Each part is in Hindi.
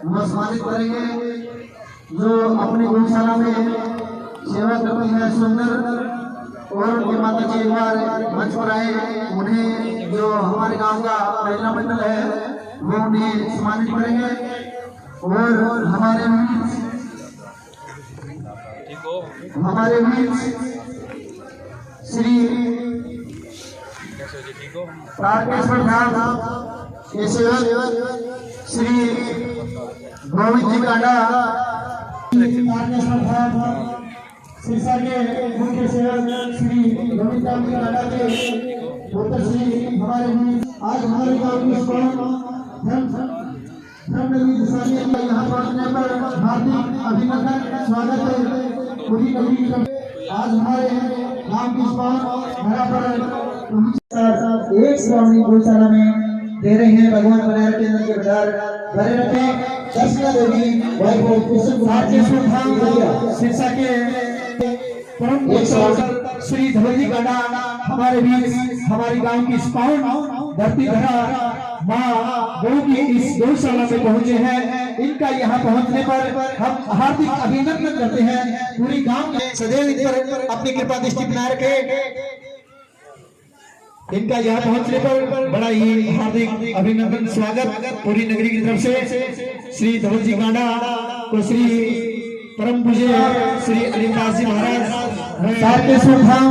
वो सम्मानित करेंगे जो अपनी गौशाला में सेवा करते हैं सुंदर, और उनके माता जी एक बार मंच पर आए, उन्हें जो हमारे गांव का महिला मंडल है वो उन्हें सम्मानित करेंगे। और हमारे बीच श्री तारकेश्वर धाम के सेवक श्री गोविंद जी कांडा, तारकेश्वर धाम सिरसा के मुख्य सेवक श्री गोविंद जी कांडा के पुत्र श्री हमारे बीच आज हमारे गांव की यहाँ पहुँचने पर हार्दिक अभिनंदन स्वागत है। पूरी कभी आज हमारे गांव की घर पर एक स्वामी गौशाला में दे रहे हैं। भगवान बनाए रखे के भंडार भरे रखे। दर्शना देवी सिरसा के परम श्री धवलजी कांडा हमारे बीच हमारे गांव की धरती धरा माँ गौ की इस गौशाला में पहुंचे हैं। इनका यहाँ पहुंचने पर हम हार्दिक अभिनंदन करते हैं। पूरी गांव में सदैव इन पर अपनी कृपा दृष्टि बनाए रखे। इनका यहाँ पहुंचने पर बड़ा ही हार्दिक अभिनंदन स्वागत पूरी नगरी की तरफ से। श्री धवलजी कांडा को श्री परम पूज्य श्री अलीदास जी महाराज तारकेश्वर धाम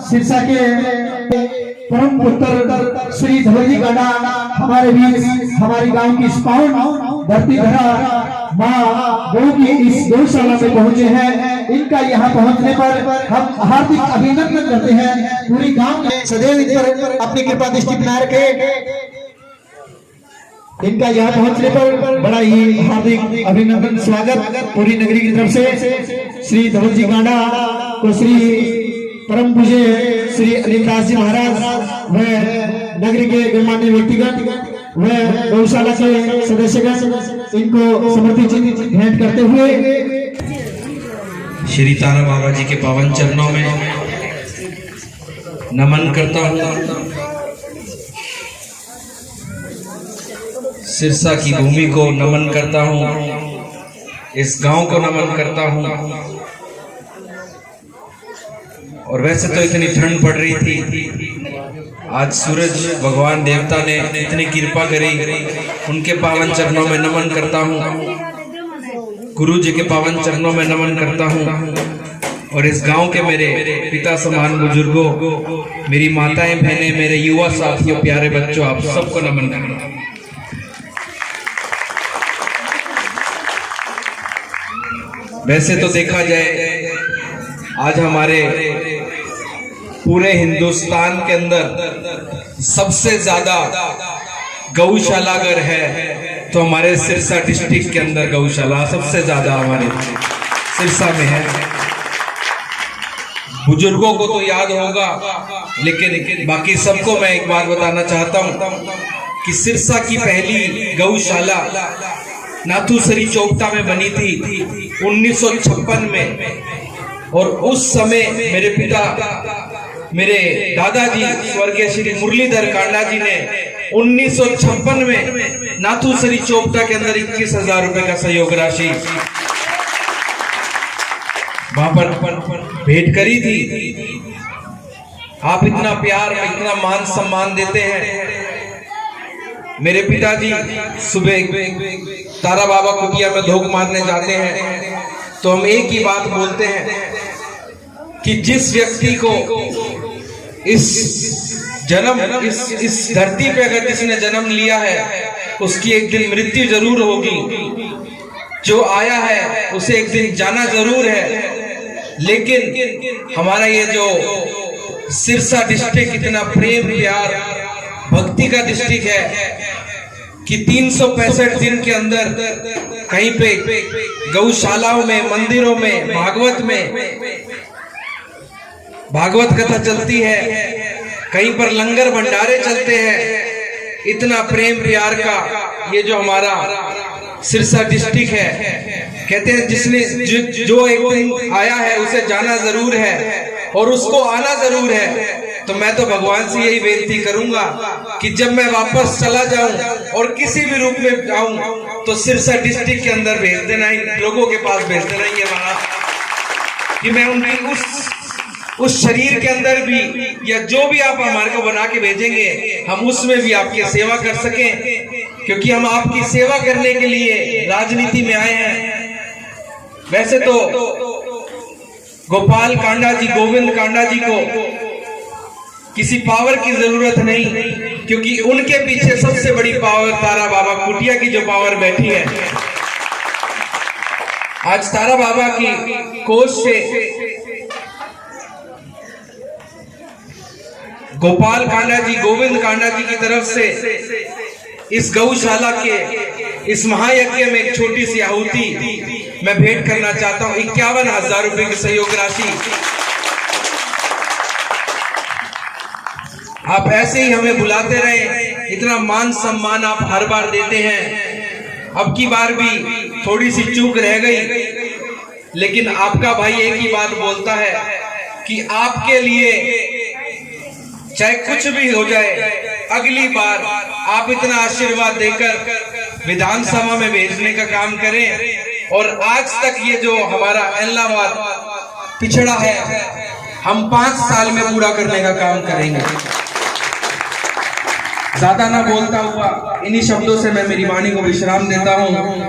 सिरसा के परम पुत्र श्री धवलजी कांडा हमारे बीच हमारी गांव की धरती धरा माँ गौ की इस गौशाला में पहुंचे हैं। इनका यहाँ पहुंचने पर हम हार्दिक अभिनंदन करते हैं। पूरी गांव में सदैव इन पर अपनी कृपा दृष्टि बनाए रखे। इनका यहाँ पहुंचने पर बड़ा ही हार्दिक अभिनंदन स्वागत पूरी नगरी की तरफ से। श्री धवलजी कांडा को श्री परम पूज्य श्री अलीदास जी महाराज व नगरी के गणमान्य व्यक्तिगण व गौशाला के सदस्यगण इनको समर्पित भेंट करते हुए श्री तारा बाबा जी के पावन चरणों में नमन करता हूँ। सिरसा की भूमि को नमन करता हूँ, इस गांव को नमन करता हूँ। और वैसे तो इतनी ठंड पड़ रही थी, आज सूरज भगवान देवता ने इतनी कृपा करी, उनके पावन चरणों में नमन करता हूँ। गुरु जी के पावन चरणों में नमन करता हूँ। और इस गांव के मेरे पिता समान बुजुर्गों, मेरी माताएं बहनें, मेरे युवा साथियों, प्यारे बच्चों, आप सबको नमन करता हूँ। वैसे तो देखा जाए आज हमारे पूरे हिंदुस्तान के अंदर सबसे ज्यादा गौशाला अगर है तो हमारे सिरसा डिस्ट्रिक्ट के अंदर गौशाला सबसे ज्यादा हमारे सिरसा में है। बुजुर्गों को तो याद होगा, लेकिन बाकी सबको मैं एक बात बताना चाहता हूं कि सिरसा की पहली गौशाला नाथूसरी चौपटा में बनी थी 1956 में। और उस समय मेरे पिता, मेरे दादाजी स्वर्गीय श्री मुरलीधर कांडा जी ने 1956 में नाथूसरी चौपटा के अंदर 21,000 रुपए का सहयोग राशि वहां पर भेंट करी थी। आप इतना प्यार, इतना मान सम्मान देते हैं। मेरे पिताजी सुबह तारा बाबा कुटिया में धोख मारने जाते हैं तो हम एक ही बात बोलते हैं कि जिस व्यक्ति को इस धरती पे अगर जिसने जन्म लिया है उसकी एक दिन मृत्यु जरूर होगी। जो आया है उसे एक दिन जाना जरूर है। लेकिन हमारा ये जो सिरसा डिस्ट्रिक्ट इतना प्रेम, प्यार, भक्ति का डिस्ट्रिक्ट है कि 365 दिन के अंदर कहीं पे गौशालाओं में, मंदिरों में, भागवत कथा चलती है, कहीं पर लंगर भंडारे चलते हैं। इतना प्रेम प्यार का ये जो हमारा सिरसा डिस्ट्रिक्ट है, कहते हैं जिसने जो एक दिन आया है उसे जाना जरूर है और उसको आना जरूर है। तो मैं तो भगवान से यही बेनती करूंगा कि जब मैं वापस चला जाऊं और किसी भी रूप में जाऊं तो सिरसा डिस्ट्रिक्ट के अंदर भेज देना, इन लोगों के पास भेज देना ये महाराज, कि मैं उनकी उस शरीर के अंदर भी, या जो भी आप हमारे को बना के भेजेंगे, हम उसमें भी आपकी सेवा कर सकें, क्योंकि हम आपकी सेवा करने के लिए राजनीति में आए हैं। वैसे तो गोपाल कांडा जी, गोविंद कांडा जी को किसी पावर की जरूरत नहीं, क्योंकि उनके पीछे सबसे बड़ी पावर तारा बाबा कुटिया की जो पावर बैठी है। आज तारा बाबा की कोष से गोपाल कांडा जी, गोविंद कांडा जी की तरफ से इस गौशाला के इस महायज्ञ में एक छोटी सी आहुति मैं भेंट करना चाहता हूं। 51,000 रुपए की सहयोग राशि। आप ऐसे ही हमें बुलाते रहे, इतना मान सम्मान आप हर बार देते हैं। अब की बार भी थोड़ी सी चूक रह गई, लेकिन आपका भाई एक ही बात बोलता है कि आपके लिए चाहे कुछ भी हो जाए, अगली बार आप इतना आशीर्वाद देकर विधानसभा में भेजने का काम करें। और आज तक ये जो हमारा एलनाबाद पिछड़ा है, हम 5 साल में पूरा करने का काम करेंगे। ज्यादा ना बोलता हुआ इन्हीं शब्दों से मैं मेरी वाणी को विश्राम देता हूं।